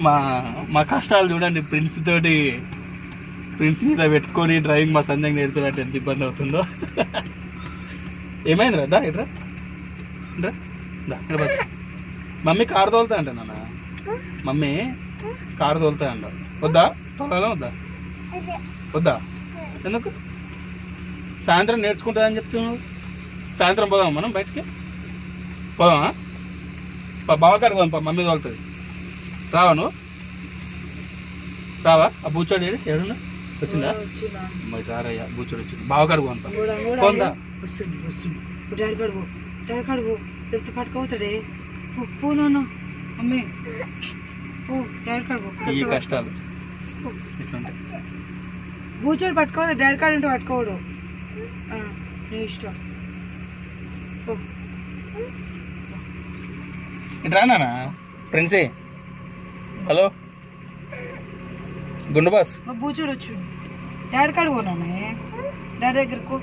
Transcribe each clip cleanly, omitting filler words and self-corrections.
మా మా కష్టాలు చూడండి. ప్రిన్స్ ఇలా పెట్టుకొని డ్రైవింగ్ మా సంజయ్ నేర్పేదంటే ఎంత ఇబ్బంది అవుతుందో. ఏమైంది రా ఇట్రా మమ్మీ కారు తోలుతా అంట నాన్న. మమ్మీ కారు తోలుతా అంట. వద్దా తోలాలా వద్దా ఎందుకు? సాయంత్రం నేర్చుకుంటా అని చెప్తున్నావు. సాయంత్రం పోదాం మనం బయటికి పోదామా? బావకాడికి పోదాం. మమ్మీ తోలుతుంది. రావా నువ్వు? రావా? ఆ బూచోడు ఏడున్నా వచ్చిందా? రారయ్యా బూచోడు వచ్చింది. బావకాడికి పోదా పట్టుకోతాడే పోను అమ్మే ఈ కష్టాలు ఇట్లుంటాయి. బూచోడు పట్టుకోవద్దు. డాడీ కాడ ఉంటే పట్టుకోవడు. నీ ఇష్టం. ఇట్రా నాన్న ఫ్రెండ్సే. హలో గుండు బాస్. బూచోడు వచ్చు. డాడీ కాడ పోనానే. డాడీ దగ్గరకు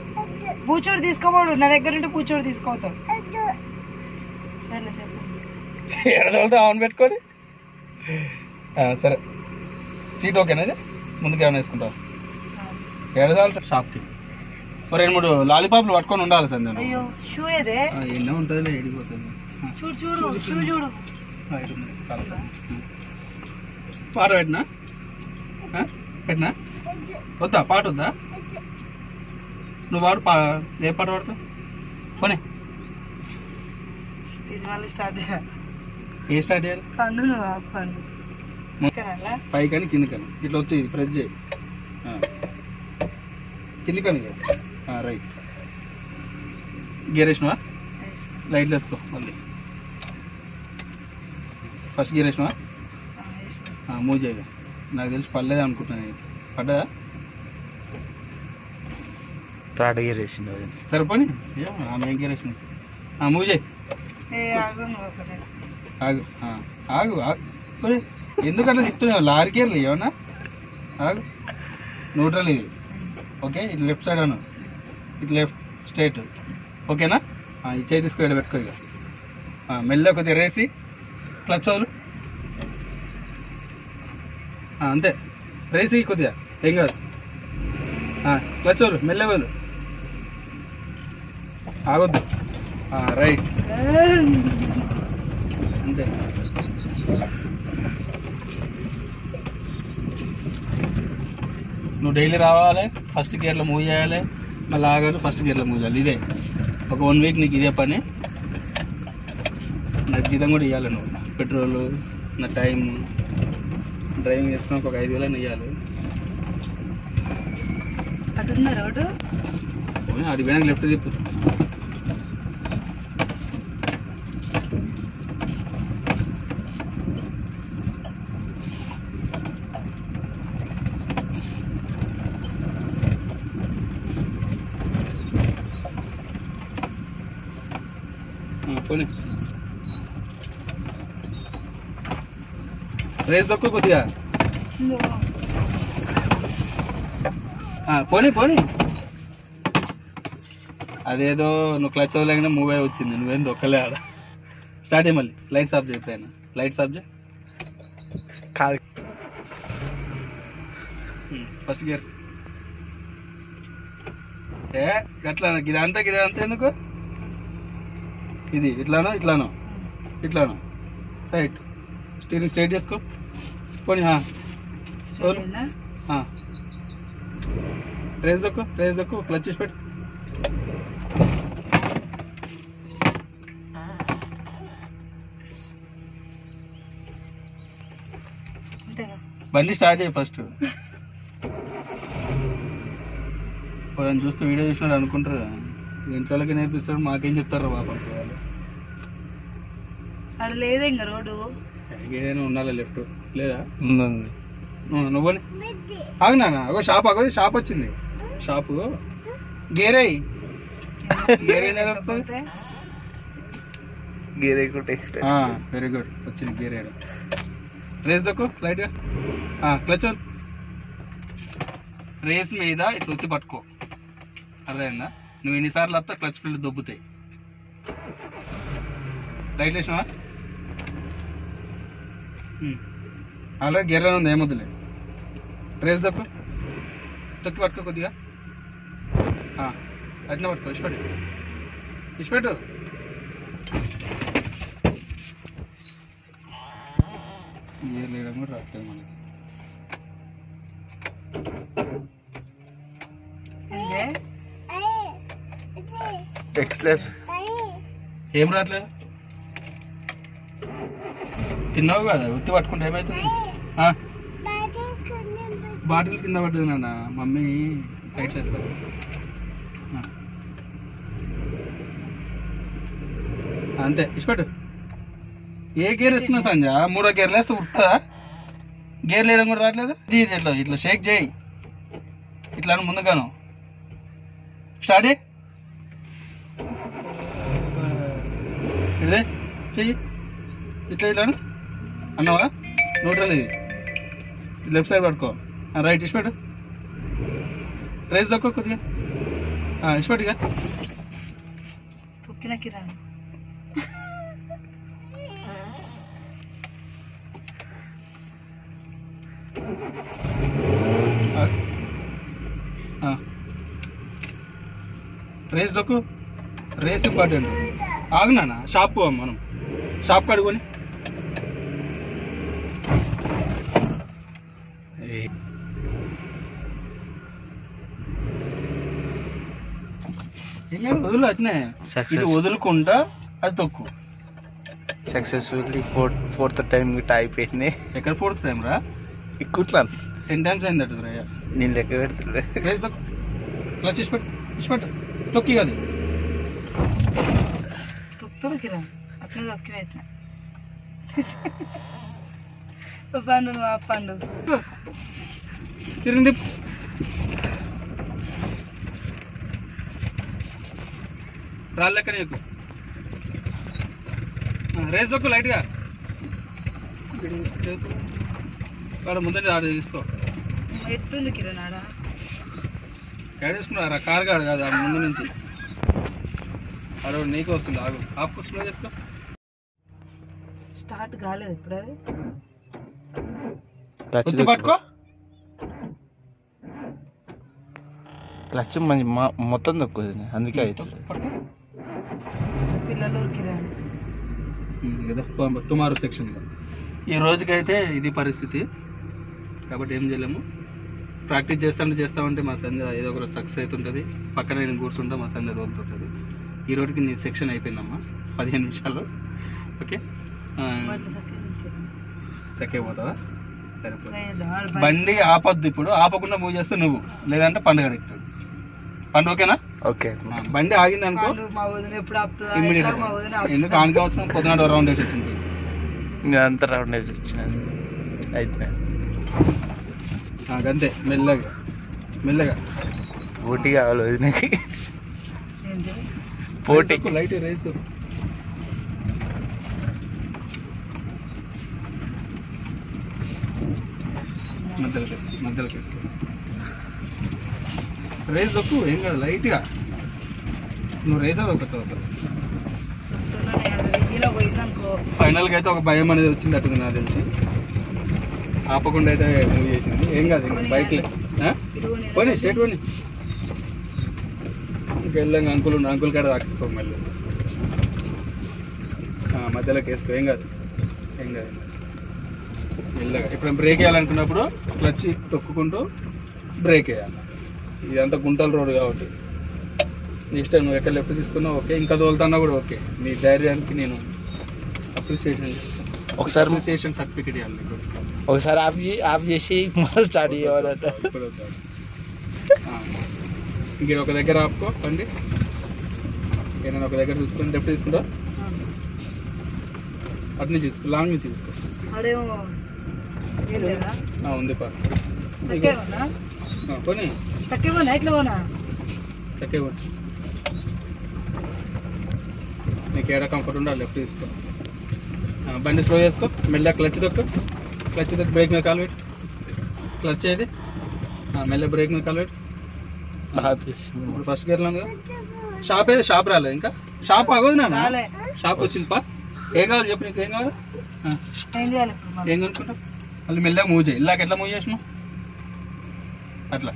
బూచోడు తీసుకోపోడు. నా దగ్గర ఉంటే బూచోడు తీసుకోతాడు. సరే చెప్పు. ఎడదోలుతా ఆన్ పెట్టుకోండి. సరే సీట్ ఓకేనా? అది ముందుకు ఏమైనా వేసుకుంటావు? ఎడదాలుతా షాప్కి 2-3 లాలీపాప్లు పట్టుకొని ఉండాలి సార్. నేను షూ ఏదే ఎన్నో ఉంటుంది ఎడిగిపోతుంది. చూడు షూ చూడు. పాట పెట్టినా వద్దా? పాట వద్దా? నువ్వు వాడు ఏ పాట పాడతావు? పోనీ ఇది మళ్ళీ స్టార్ట్ చేయాలి. ఏ స్టార్ట్ చేయాలి? పైకని కిందికని ఇట్లా వచ్చి ఇది ప్రెస్ చేయి. కిందికని రైట్. గేర్ వేసినవా? లైట్లు వేసుకో. మళ్ళీ ఫస్ట్ గేర్ వేసినవా? మూవ్ చేయగా. నాకు తెలిసి పడలేదు అనుకుంటున్నాను. పడ్డా? థర్డ్ గేర్ వేసింది. సరిపోని ఆమె ఏం గేర్ వేసింది? మూవ్ చేయి. ఆగు ఆగు ఆగు. ఎందుకట్లా చెప్తున్నావు? లారీ గేర్లు ఏమన్నా? ఆగు. న్యూట్రల్ ఇది. ఓకే ఇటు లెఫ్ట్ సైడ్ అను. ఇటు లెఫ్ట్ స్ట్రైట్. ఓకేనా? ఈ చేయి తీసుకు ఇక్కడ పెట్టుకో. ఇక మెల్ల కొద్దిగా రేసి క్లచ్ వదులు. అంతే రేసి కొద్దిగా ఏం కాదు. క్లచ్ వదులు మెల్ల వదులు. ఆగొద్దు. రైట్ అంతే. నువ్వు డైలీ రావాలి. ఫస్ట్ గేర్లో మూవ్ చేయాలి. మళ్ళీ ఆగాలి. ఫస్ట్ గేర్లో మూవ్ చేయాలి. ఇదే ఒక 1 వీక్ నీకు ఇదే పని. నాకు జీతం కూడా ఇవ్వాలి. నువ్వు పెట్రోలు నా టైం డ్రైవింగ్ చేసుకున్నాక ఒక 5,000 ఇవ్వాలి. అది వెనక లెఫ్ట్ తిప్పు. పోనీ రేస్ దొక్కు కొద్దిగా. పోనీ అదేదో నువ్వు క్లచ్ వదలగానే మూవ్ అయి వచ్చింది. నువ్వేం దొక్కలే ఆడ. స్టార్ట్ అయ్యి మళ్ళీ లైట్స్ ఆఫ్ చేయి. ఎప్పుడైనా లైట్స్ ఆఫ్ చేయి. కాదు ఫస్ట్ గేర్. గట్లా ఇదంతా ఎందుకు? ఇది ఇట్లానో రైట్. స్టీరింగ్ స్ట్రైట్ చేసుకో. పోనీ రేస్ దొక్కు క్లచ్ చేసి పెట్టు. బండి స్టార్ట్ చేయి ఫస్ట్. వాళ్ళని చూస్తే వీడియో చూసినాడు అనుకుంటారు. ఇంట్లోకి నేర్పిస్తాడు. మాకేం చెప్తారు బాబా వాళ్ళు. అక్కడ లేదా ఇంకా రోడ్డు ఏదైనా ఉండాలి. లెఫ్ట్ లేదా? నువ్వు ఆగునా? అగో షాప్ షాప్ వచ్చింది. షాపు గేర్ అయ్యి వెరీ గుడ్ వచ్చింది గేర్ వేయడం. రేస్ దొక్కు లైట్గా. క్లచ్ రేస్ మీద ఇట్లా వచ్చి పట్టుకో. అర్థమైందా? నువ్వు ఎన్నిసార్లు వస్తా క్లచ్ పిల్లలు దొబ్బుతాయి. రైట్ వేసినావా? ఆల్రెడీ గేర్లో ఉంది, ఏమొద్దులే. రేస్ తొక్కు, తొక్కి పట్టుకో కొద్దిగా. అట్లా పట్టుకో, ఇచ్చిపెట్టు. గేర్ లేయడం కూడా రావట్లేదు మనకి. ఏం రావట్లేదు? తిన్నావు కదా, ఉత్తి పట్టుకుంటే ఏమవుతుంది? బాటిల్ కింద పడ్డది నాన్న, మమ్మీ టైట్ వేస్తారు. అంతే, ఇష్టపెట్టు. ఏ గేర్ ఇస్తున్నావు సంజ? 3వ గేర్లు వేస్తే ఉడుతుందా? గేర్లు వేయడం కూడా రావట్లేదు. ఇట్లా ఇట్లా షేక్ చేయి, ఇట్లా ముందుగాను స్టార్ట్ ఇదే చెయ్యి. ఇట్లా ఇట్లా అన్నావా? న్యూట్రల్ ఇది, లెఫ్ట్ సైడ్ పట్టుకో. రైట్ ఇష్టపెట్టు. రైస్ దొక్కో కొద్దిగా, ఇష్టపెట్టుగా. తొక్కినకి రా. రేస్ దొక్కు. Race important. ఆగునా, షాప్ పోవాం మనం, షాప్ కడుకొని. వదులు అట్నే, ఇది వదులుకుంటా అది తొక్కు. సక్సెస్ఫుల్లీ ఫోర్త్ టైం గిట్ట అయిపోయింది. ఎక్కడ 4th టైం రా? ఇక్కుట్లా 10 times అయింది అటు రా. నేను లెక్క పెడుతుండే. రేస్ తొక్కు, క్లచ్ ఇచ్చిపెట్టు, తొక్కి కాదు. తొక్కి రా, అట్లా తొక్కి పెట్టిన. పండు నువ్వు ఆ పండు తిరిగి రాళ్ళెక్క నీకు. రేస్ దొక్కు లైట్గా. వాడు ముందండి ఆడ తీసుకో. ఎత్తుంది కిరణ్ ఆడ యాడ్ చేసుకున్నారా? కార్ గాడు కాదు, ఆడ ముందు నుంచి ఆడ నీకు వస్తుంది. ఆగు, ఆపు, స్లో చేసుకో. స్టార్ట్ కాలేదు ఇప్పుడు. అది పట్టుకో. క్లచ్ మొత్తం దొక్కుతుంది, అందుకే అవుతుంది. పిల్లలు కిరణ్ టుమారో సెక్షన్లో ఈ రోజుకైతే ఇది పరిస్థితి. కాబట్టి ఏం చేయలేము. ప్రాక్టీస్ చేస్తామంటే మా సంధ్య ఏదో ఒక సక్సెస్ అవుతుంటుంది. పక్కన నేను కూర్చుంటా, మా సంధ్య తోలుతుంటుంది. ఈ రోజుకి నీ సెక్షన్ అయిపోయిందమ్మా, 15 నిమిషాలు. ఓకే, సెక్కే పోతావా? సరిపోతుంది. బండి ఆపొద్దు, ఇప్పుడు ఆపకుండా మూవ్ చేస్తే నువ్వు, లేదంటే పండుగ ఎక్కుతాడు. పండు ఓకేనా? ఓకే. బండి ఆగింది అనుకో, ఇమ్మీడియట్. ఎందుకు ఆనికి అవసరం? పొద్దున రౌండ్ వేసి వచ్చింది, అంతా రౌండ్ వేసి వచ్చినది అయితే అంతే. మెల్లగా పోటీ కావాలి వదినకి, పోటీ. లైట్ రేస్ మధ్యలోకి వేసుకో. రేస్ దొక్కు, ఏం కాదు, లైట్గా. నువ్వు రేసా దొక్కుతావు అసలు. ఫైనల్గా అయితే ఒక భయం అనేది వచ్చింది అట్టుంది నాకు తెలిసి. ఆపకుండా అయితే మూవ్ చేసింది. ఏం కాదు, బైక్లే పోనీ, స్ట్రేట్ పోనీ. ఇంకెళ్ళంగా అంకుల్ కాడ తాకిస్తావు మళ్ళీ. మధ్యలోకి వేసుకో, ఏం కాదు. మెల్లగా. ఇప్పుడు బ్రేక్ వేయాలనుకున్నప్పుడు క్లచ్ తొక్కుకుంటూ బ్రేక్ వేయాలి. ఇదంతా గుంటల రోడ్ కాబట్టి నీ ఇష్టం, నువ్వు ఎక్కడ లెఫ్ట్ తీసుకున్నావు ఓకే, ఇంకా తోలుతున్నా కూడా ఓకే. నీ ధైర్యానికి నేను అప్రిసియేషన్ చేస్తాను. ఒకసారి అప్రిసియేషన్ సర్టిఫికేట్ ఇవ్వాలి నీకు. ఒకసారి ఆఫ్ చేసి స్టార్ట్ చేయాలట. ఇంక ఒక దగ్గర ఆపుకో బండి. నేను ఒక దగ్గర చూసుకొని లెఫ్ట్ తీసుకుంటా, అటు నుంచి తీసుకో, లాంగ్ నుంచి తీసుకో. ఉంది పోనీ, సక్కే నీకు ఏడా కంఫర్ట్ ఉండాలి లెఫ్ట్ తీసుకో. బండి స్లో చేసుకో, మెల్ల క్లచ్ దొక్కు. బ్రేక్ మీద కాలు పెట్టు. క్లచ్ అయితే మెల్ల బ్రేక్ మీద కాలు పెట్టు. ఇప్పుడు ఫస్ట్ గేర్లో ఉంది. షాప్ ఏది? షాప్ రాలేదు ఇంకా. షాప్ ఆగదు నాన్న, షాప్ వచ్చింది పా. ఏం కావాలి చెప్పు, నీకు ఏం కావాలి? ఏం కొనుక్కుంటావు? మళ్ళీ మెల్లగా మూవ్ చేయి. ఇలాగ ఎట్లా మూవ్ చేసినావు అట్లా.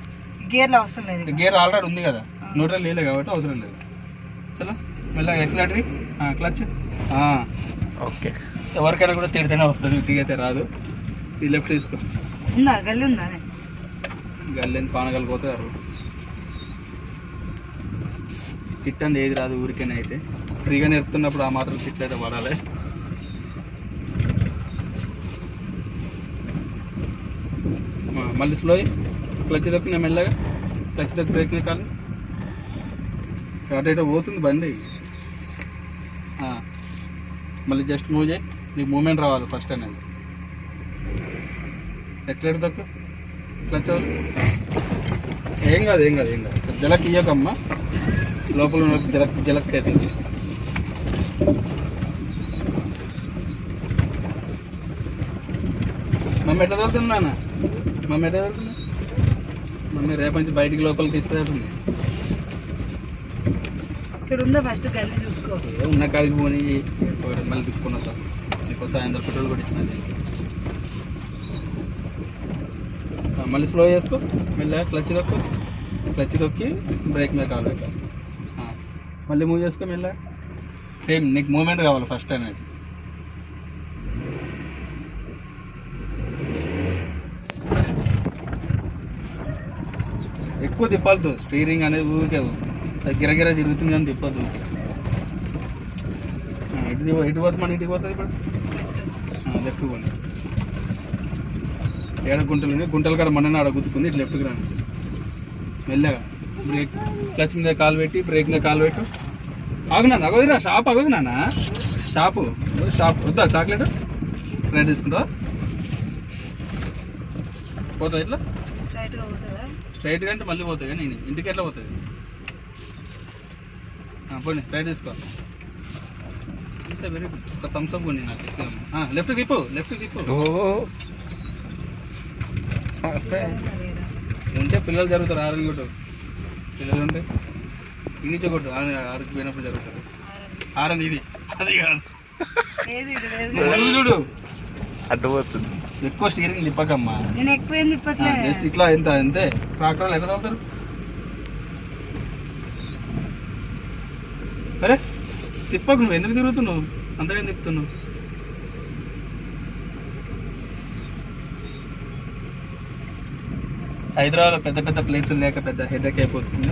గేర్లో అవసరం లేదు. గేర్ ఆల్రెడీ ఉంది కదా, న్యూట్రల్ లేదు కాబట్టి అవసరం లేదు. చలో మెల్లగా ఎక్సలేటరీ, క్లచ్. ఓకే. ఎవరికైనా కూడా తిడితేనే వస్తుంది, ఉట్టిగా అయితే రాదు. ఈ లెఫ్ట్ తీసుకో. ఉందా గల్లి ఉందా? గల్లేని పానగలిపోతారు. తిట్టండి ఏది రాదు ఊరికైనా. అయితే ఫ్రీగా నేర్పుతున్నప్పుడు ఆ మాత్రం తిట్లు అయితే పడాలి. మళ్ళీ స్లో క్లచ్ దొక్కిన మెల్లగా, క్లచ్ దొక్కి బ్రేక్ కాదు. అటు ఇటు పోతుంది బండి. మళ్ళీ జస్ట్ మూవ్ చేయి, నీకు మూమెంట్ రావాలి ఫస్ట్ అనేది. ఎట్లెట్ దొక్కు, క్లచ్ ఏం కాదు ఏం కాదు ఏం కాదు. జలక్ ఇయ్యకమ్మా, లోపల ఉన్న జలక్ జలక్ అవుతుంది. మమ్మీ ఎట్లా దొరుకుతుంది నాన్న? మమ్మీ ఎట్లా దొరుకుతుంది? మమ్మీ రేపు నుంచి బయటికి లోపలికి తీసుకురాటుంది. ఇక్కడ ఉందా ఫస్ట్ గల్లి చూసుకో. ఉన్న కాడికి పోనీ మళ్ళీ తిప్పుకున్న సార్ మీకు సాయంత్రం పెట్రోల్ కూడా ఇచ్చినది. మళ్ళీ స్లో చేసుకో, మెల్లగా క్లచ్ దొక్కు, క్లచ్ దొక్కి బ్రేక్ మీద కావాలి. మళ్ళీ మూవ్ చేసుకో మెల్లగా. సేమ్ నీకు మూమెంట్ కావాలి ఫస్ట్ అనేది. ఎక్కువ తిప్పాలతో స్టీరింగ్ అనేది ఊరికే గిరగిర తిరుగుతుంది అని తిప్పదు. ఎటు పోతుంది మన ఇంటికి పోతుంది ఇప్పుడు. లెఫ్ట్ పోండి. ఏడ గుంటలు గుంటల కాడ మన ఆడ గుద్దుకుంది. ఇటు లెఫ్ట్కి రండి మెల్లగా. బ్రేక్ క్లచ్ మీద కాలు పెట్టి బ్రేక్ మీద కాలు పెట్టు. ఆగునా అగోదిరా, షాప్ అగోదు నాన్న. షాపు వద్దా చాక్లెట్ రైట్ తీసుకుంటావా? పోతుంది ఇట్లా స్ట్రైట్గా అంటే మళ్ళీ పోతుంది. కానీ నేను ఇంటికి ఎట్లా పోతుంది? పోనీ రైట్ తీసుకో. అంతే, వెరీ గుడ్. ఒక థమ్స్ అప్ పోనీ నాకు. లెఫ్ట్ తిప్పు, లెఫ్ట్ తిప్పు. ఉంటే పిల్లలు జరుగుతారు. ఆరని కొట్టు పిల్లలు ఉంటే ఇనిచే కొట్టు. ఆరుకి పోయినప్పుడు జరుగుతారు. ఆరని ఇది అది కాదు. చూడు అడ్డుపోతుంది. ఎక్కువ స్టీరింగ్ తిప్పకమ్మా. నేను ఎక్కువ ఏం తిప్పట్లే. జస్ట్ ఇట్లా ఎంత అంతే. ట్రాక్టర్లు ఎట్లా తగ్గుతారు? అరే తిప్పకు, నువ్వు ఎందుకు తిరుగుతున్నావు? అంతగా తిప్పుతున్నావు. హైదరాబాద్లో పెద్ద పెద్ద ప్లేసులు లేక పెద్ద హెడేక్ అయిపోతుంది.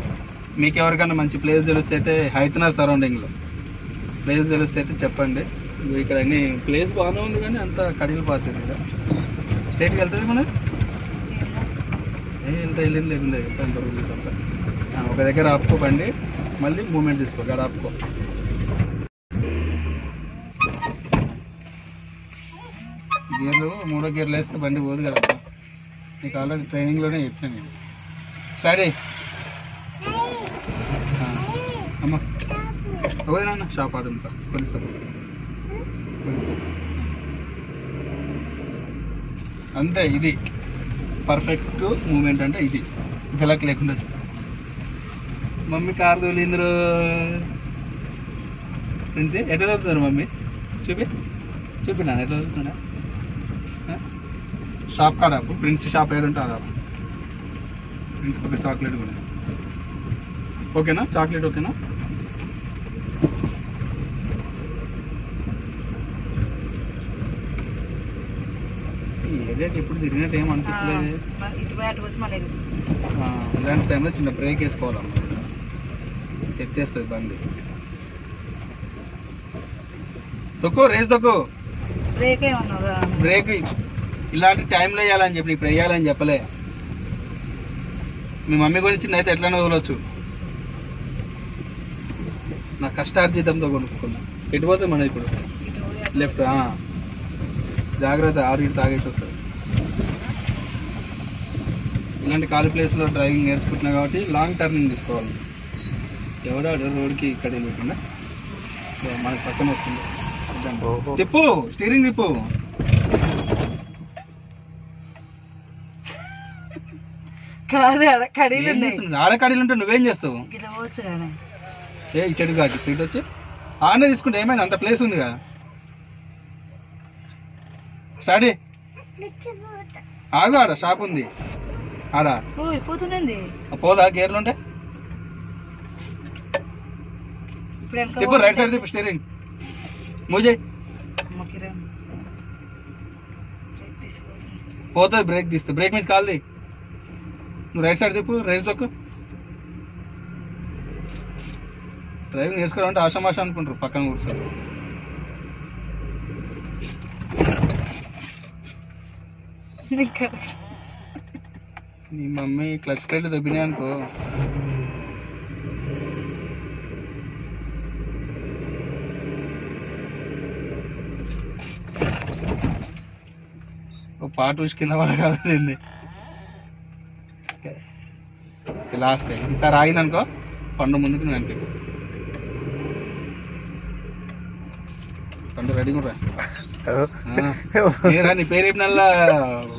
మీకు ఎవరికైనా మంచి ప్లేస్ తెలిస్తే అయితే హైదరాబాద్ సరౌండింగ్లో ప్లేస్ తెలిస్తే అయితే చెప్పండి. ఇక్కడ అన్ని ప్లేస్ బాగానే ఉంది కానీ అంత కడిగిలు పోతుంది కదా. స్టేట్కి వెళ్తుంది మన వెళ్ళింది లేకుండా వెళ్తాను బరువులు అంతా. ఒక దగ్గర ఆపుకో బండి, మళ్ళీ మూమెంట్ తీసుకో. అక్కడ ఆపుకో. గేర్లు మూడో గేర్లు వేస్తే బండి పోదు కదా. నీకు ఆల్రెడీ ట్రైనింగ్లోనే చెప్పాను నేను. స్టార్ట్ అయ్యి అమ్మ అవే నాన్న. షాప్ ఆడుంటా కొనిస్తాను. అంతే, ఇది పర్ఫెక్ట్ మూమెంట్ అంటే ఇది. జలక్ లేకుండా. మమ్మీ కారు తోలిందరు ఫ్రెండ్స్. ఎట్లా చదువుతున్నారు మమ్మీ? చూపి నాన్న ఎట్లా చదువుతున్నా. షాప్ కాడ ఆపు. ప్రిన్స్ షాప్ ఏదంటే అది ఆపు. ప్రిన్స్కి ఒక చాక్లెట్ కొనిస్తాను. ఓకేనా? చాక్లెట్ ఓకేనా? ఏదైతే ఎప్పుడు తిరిగినట్టు ఏం అనిపిస్తలేదు. ఇలాంటి టైంలో చిన్న బ్రేక్ వేసుకోవాలమ్మా. ఎత్తేస్తుంది బండి. తొక్కు, రేస్ తొక్కు. బ్రేక్ ఇలాంటి టైంలో వేయాలని చెప్పి ఇప్పుడు వేయాలని చెప్పలే. మీ మమ్మీ గురించింది అయితే ఎట్లనే వదలవచ్చు. నా కష్టార్జితంతో కొనుక్కున్నా. ఎటు పోతుంది మన ఇప్పుడు? లెఫ్ట్. జాగ్రత్త, 6 ఇటు తాగేసి వస్తుంది. ఇలాంటి ఖాళీ ప్లేస్లో డ్రైవింగ్ నేర్చుకుంటున్నా కాబట్టి లాంగ్ టర్నింగ్ తీసుకోవాలి. ఎవడో రోడ్కి ఇక్కడ వెళ్ళకుండా మనకి పక్కన వస్తుంది. తిప్పు, స్టీరింగ్ తిప్పు. ఆడ కడీలు ఉంటే నువ్వేం చేస్తావు? ఏ ఇచ్చడు కాదు సీట్ వచ్చి ఆనే తీసుకుంటే ఏమైంది? అంత ప్లేస్ ఉంది కదా. స్టార్ట్ ఆగు, ఆడ షాప్ ఉంది ఆడ. ఓ పోతుందండి పోదా గేర్లు ఉంటే ఇప్పుడు వెనక తిప్పు, రైట్ సైడ్ తిప్పు స్టీరింగ్ మూజే. అమ్మ కిరణ్ బ్రేక్ తీసుకో. పోతుంది బ్రేక్ తీస్తే, బ్రేక్ మీద కాల్ది. నువ్వు రైట్ సైడ్ తిప్పు, రైట్ తొక్కు. డ్రైవింగ్ నేర్చుకోవాలంటే ఆషామాష అనుకుంటారు పక్కన కూర్చొని. నీ మమ్మీ క్లచ్ ప్లేట్లు దొబ్బినాయి అనుకో. ఓ పాట వచ్చి కింద పడగలదండి. లాస్ట్ టైం ఈసారి ఆగిందనుకో పండు ముందుకు నువ్వు వెనక్కి. పండు రెడీ కూడా నీ పేరు చెప్పినల్లా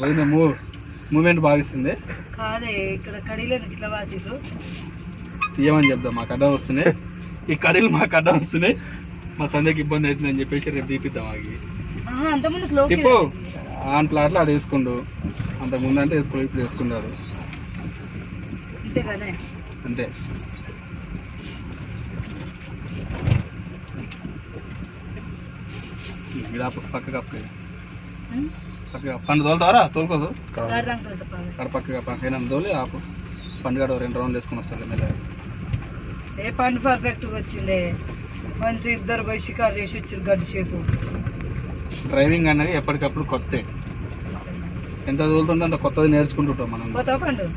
వదిన మూమెంట్ బాగిస్తుంది. కాదే ఇక్కడ కడీలేదు ఇట్లా బాధిరు తీయమని చెప్దాం, మాకు అడ్డం వస్తున్నాయి ఈ కడీలు, మాకు అడ్డం వస్తున్నాయి, మా సందేకి ఇబ్బంది అవుతుంది అని చెప్పేసి రేపు తీపిద్దాం. ఆగి అంతకుముందు తిప్పు, ఆన్ ప్లాట్లో ఆడ వేసుకుండు. అంతకుముందు అంటే వేసుకోడు, ఇప్పుడు వేసుకున్నాడు అంతే కదా. అంతే. పక్కగా పక్కగా పండు తోలుతావరా? తోలుకోదు అక్కడ పక్కగా పక్కన తోలి ఆపు. పండుగ 2 రౌండ్లు వేసుకుని వస్తాడు మెల్లగా. ఏ పని పర్ఫెక్ట్ గా వచ్చిండే, మంచి ఇద్దరు పోయి షికారు చేసి వచ్చారు గడ్డి షేపు. డ్రైవింగ్ అనేది ఎప్పటికప్పుడు కొత్త, ఎంత తోలుతుంటే అంత కొత్తది నేర్చుకుంటుంటాం మనం. పోతావా పండు?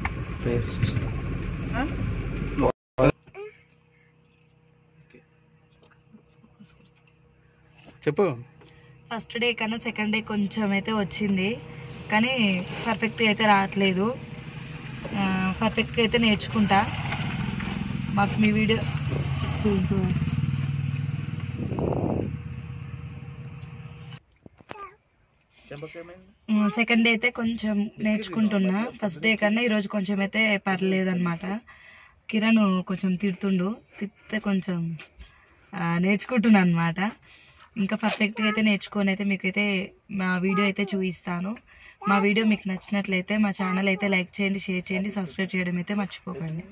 చెప్పు. ఫస్ట్ డే కన్నా సెకండ్ డే కొంచెం అయితే వచ్చింది, కానీ పర్ఫెక్ట్గా అయితే రావట్లేదు. పర్ఫెక్ట్గా అయితే నేర్చుకుంటా. మాకు మీ వీడియో సెకండ్ డే అయితే కొంచెం నేర్చుకుంటున్నా. ఫస్ట్ డే కన్నా ఈరోజు కొంచెం అయితే పర్లేదు అనమాట. కిరణ్ కొంచెం తిడితే కొంచెం నేర్చుకుంటున్నా అనమాట. ఇంకా పర్ఫెక్ట్గా అయితే నేర్చుకొని అయితే మీకైతే మా వీడియో అయితే చూపిస్తాను. మా వీడియో మీకు నచ్చినట్లయితే మా ఛానల్ అయితే లైక్ చేయండి, షేర్ చేయండి, సబ్స్క్రైబ్ చేయడం అయితే మర్చిపోకండి.